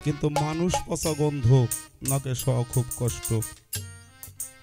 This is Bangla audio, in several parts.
কিন্তু মানুষ পচা গন্ধ নাকে সওয়া খুব কষ্ট।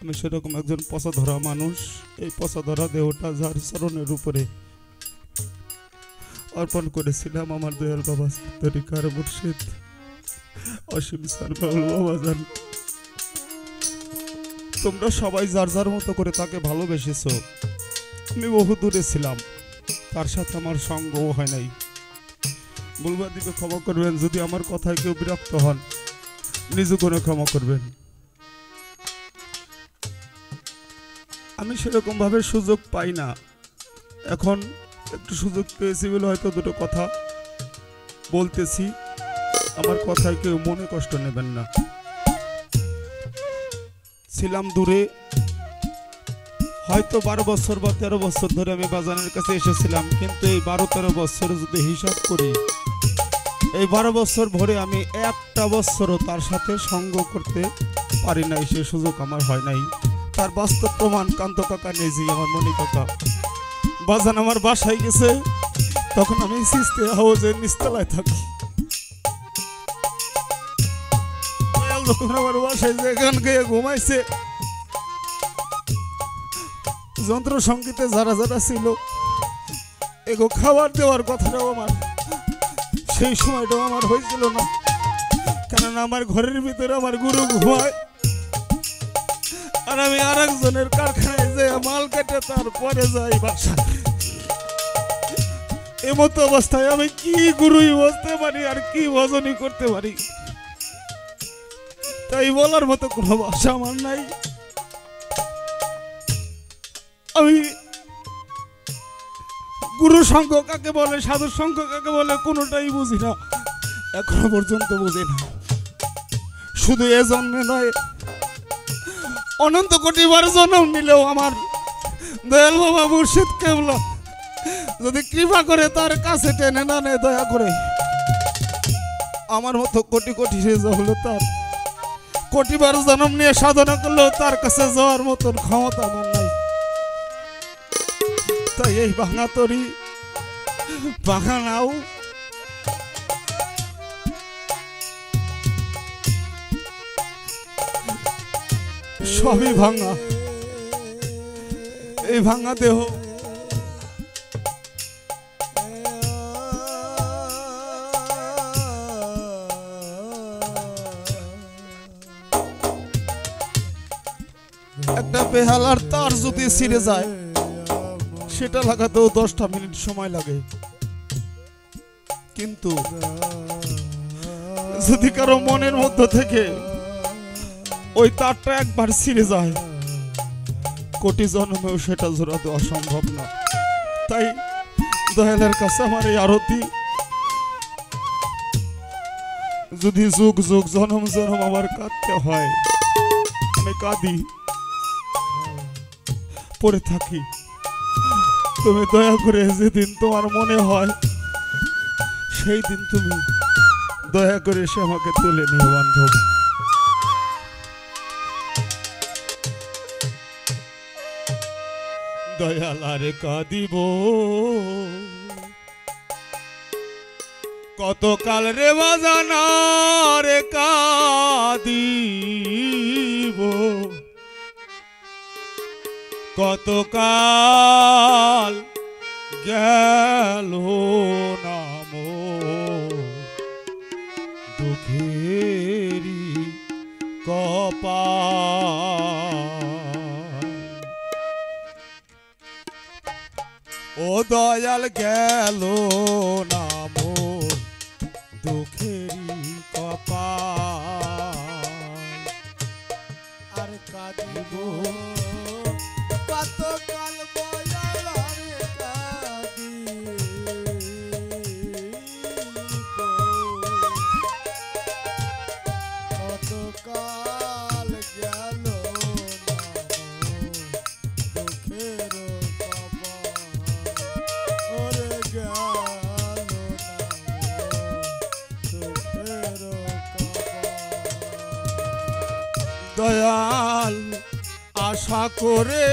আমি সেরকম একজন পচা ধরা মানুষ। এই পচা ধরা দেহটা যার চরণের উপরে অর্পণ করেছিলাম আমার দয়াল বাবা তরিকার মুর্শিদ অসীম সারবাউল বাবা জান। তোমরা সবাই যার যার মতো করে তাকে ভালোবেসেছো। আমি বহু দূরে ছিলাম, তার সাথে আমার সঙ্গও হয় নাই। বলবা দিকে ক্ষমা করবেন, যদি আমার কথায় কেউ বিরক্ত হন নিজে করে ক্ষমা করবেন। আমি সেরকম ভাবে সুযোগ পাই না। এখন একটু সুযোগ পেয়েছি বলে হয়তো দুটো কথা বলতেছি, আমার কথায় কেউ মনে কষ্ট নেবেন না। ছিলাম দূরে, হয়তো 12 বছর বা 13 বছর ধরে আমি বাজানের কাছে এসেছিলাম, কিন্তু এই 12-13 বছর যদি হিসাব করি, এই 12 বছর ভরে আমি একটা বছরও তার সাথে সঙ্গ করতে পারি নাই, সে সুযোগ আমার হয় নাই। তার বাস্তব প্রমাণ কান্ত কাকা নেজি, আমার মনি কাকা বাজান আমার বাসায় গেছে, তখন আমি সিস্তে হাউজের নিচতলায় থাকি। যখন আমার বাসায় যেখান গিয়ে ঘুমাইছে, যন্ত্র সঙ্গীতে যারা যারা ছিল এগো খাবার দেওয়ার কথাটাও আমার সেই সময়টাও আমার হয়েছিল না, কেননা আমার ঘরের ভিতরে আমার গুরু ঘুমায়, আর আমি আর একজনের কারখানায় যে মাল কেটে তারপরে যাই বাসায়। এমতো অবস্থায় আমি কি গুরুই বসতে পারি আর কি ভজনই করতে পারি, তাই বলার মতো কোনো ভাষা আমার নাই। আমি গুরু সঙ্গ কাকে বলে, সাধু সঙ্গ কাকে বলে কোনোটাই বুঝি না, এখনো পর্যন্ত বুঝি না। শুধু এ জন্মে নয়, অনন্ত কোটিবার জন্ম নিলেও আমার দয়াল বাবা মুর্শিদ কেবলা যদি কৃপা করে তার কাছে টেনে না নেয়, দয়া করে আমার মতো কোটি কোটি রেজা হলো তার, কোটিবার জন্ম নিয়ে সাধনা করলেও তার কাছে যাওয়ার মতন ক্ষমতা আমার নাই। তাই এই ভাঙা তরি ভাঙা নাও সবই ভাঙা, এই ভাঙা দেহ একটা বেহালার তার যদি ছিঁড়ে যায় সেটা লাগাতেও 10টা মিনিট সময় লাগে, কিন্তু যদি কারো মনের মধ্যে থেকে ওই তারটা একবার ছিঁড়ে যায়, কোটি জন্মেও সেটা জোড়া দেওয়া সম্ভব না। তাই দয়ালের কাছে আমার এই আরতি, যদি যুগ যুগ জনম জনম আমার কাঁদতে হয় আমি কাঁদি, পড়ে থাকি। তুমি দয়া করে যেদিন তোমার মনে হয় সেই দিন তুমি দয়া করে সে আমাকে তুলে নিও বান্ধব। দয়াল আরে কাঁদিব কতকাল রে বাজানা রে কাঁদিব, কতকাল গেল নাম দুঃখেরি কপাল, ও দয়াল গেল নাম দুঃখেরি কপাল, আর কাঁদিব কতকাল বয়াল রে কাঁদিব, কতকাল গেল দুঃখের কপাল, ওরে গেল দুঃখের কপাল। দয়াল আশা করে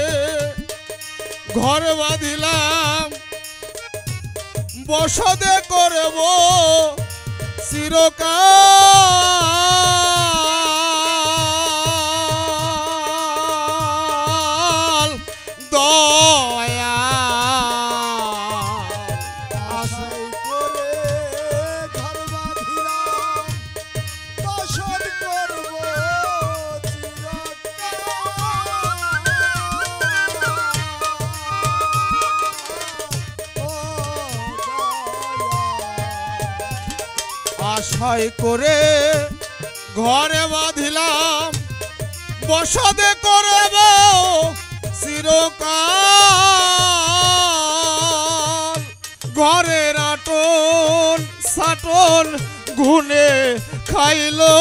ঘর বাঁধিলাম, বসতে করব চিরকাল, আশাই করে ঘরে বাঁধিলাম বসতে করব চিরকাল ঘরের আটন সাটন গুনে খাইলো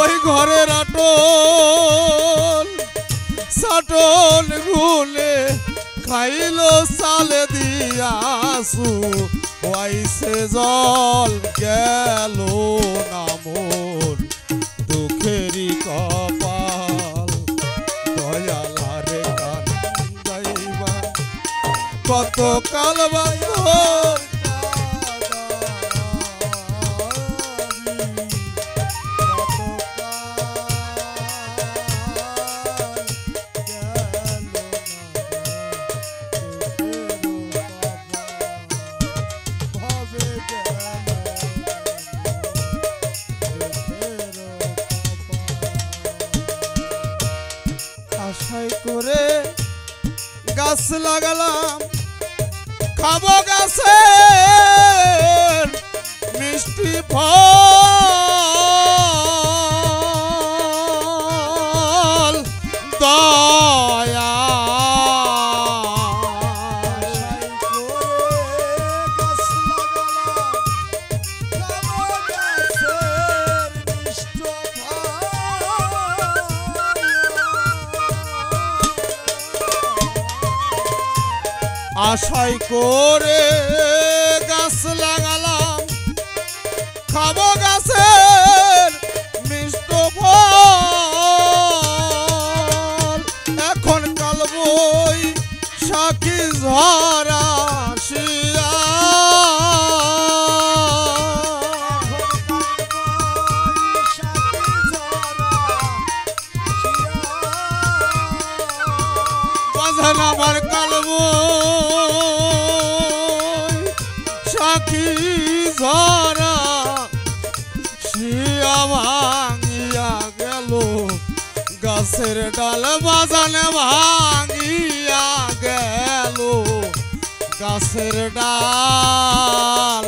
ওই ঘরের আটন সাটন গুনে খাইলো সালে দিয়াসু ওয়াইসে জল গেল না মোর দুঃখেরই কপাল দয়ালারে কান্দাইবা কত কাল বাঁধর আশাই করে গাছ লাগালাম খাবো গাছের মিষ্টি ফল দয়া আশাই করে গাছ লাগালাম খাবো গাছের মিষ্ট ফল এখন কাল বই সাকি ঝরা শিয়া বাজান আমার কাল সাকি ঝরা শিয়া ভাঙিয়া গেল গাছের ডাল বাজানে ভাঙিয়া গেল গাছের ডাল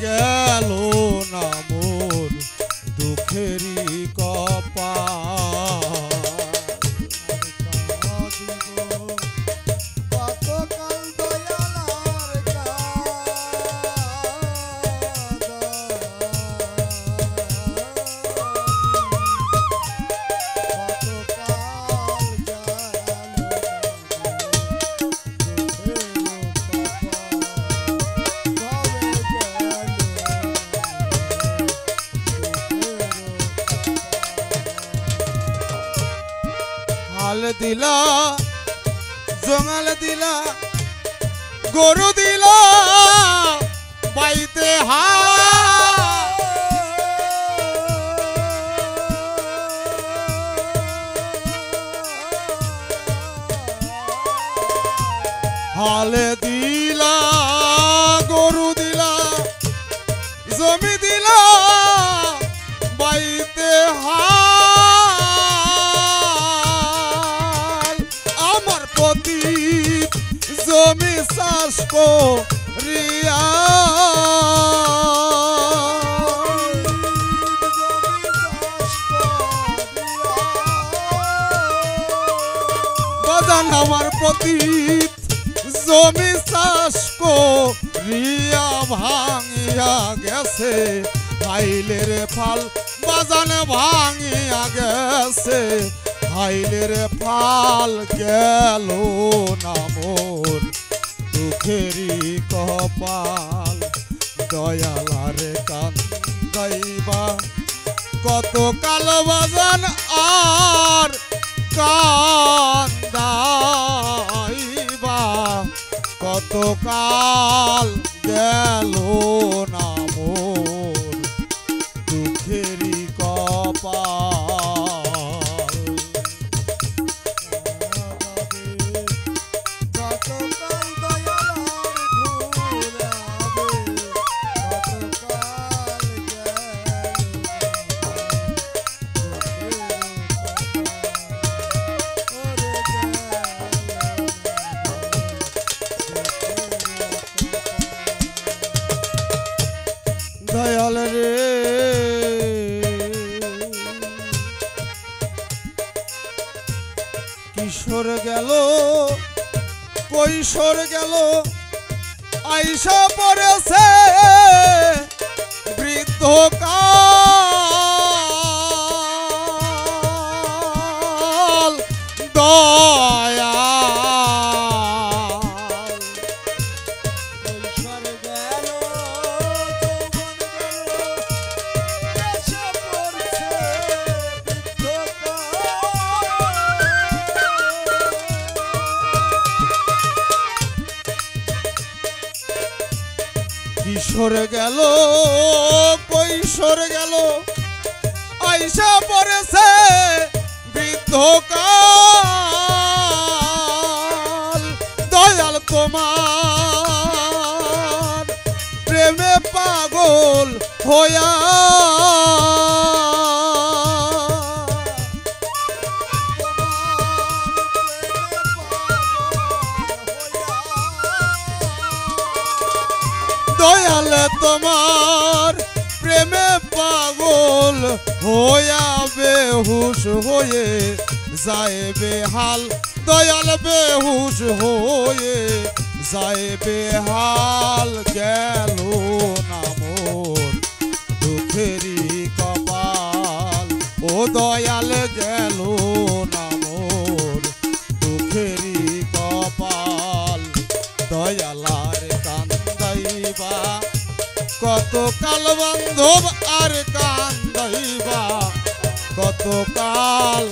গেল না মোর দুঃখেরই কপাল হাল দিলা জঙ্গল দিলা গরু দিলা বাইতে হাল দিলা গরু দিলা জমি দিলা বাইতে জমি চাষ করিয়া বাজান আমার প্রতি জমি চাষ করিয়া ভাঙিয়া গেছে হাইলের ফাল বাজান ভাঙিয়া গেছে হাইলের ফাল গেল না মোর দুঃখেরই কপাল দয়ালারে কান্দাইবা কত কাল বাজান আর কান্দাইবা কত কাল গেল না মোর দুঃখেরই কপাল ও গেল কৈশোর গেল আইসা পড়েছে বৃদ্ধকাল দয়াল কৈশোর গেল কিশোর গেল কৈশোর গেল আইসা পড়েছে বৃদ্ধকাল দয়াল তোমার প্রেমে পাগল হইয়া দয়াল তোমার প্রেমে পাগল হইয়া বেহুশ হয়ে যায় বেহাল দয়াল বেহুশ হয়ে যায় বেহাল গেল না মোর দুঃখেরই কপাল ও দয়াল গেল না মোর দুঃখেরই কপাল দয়ালার কান্দাইবা কত কাল বান্ধব আর কান্দাইবা কত কাল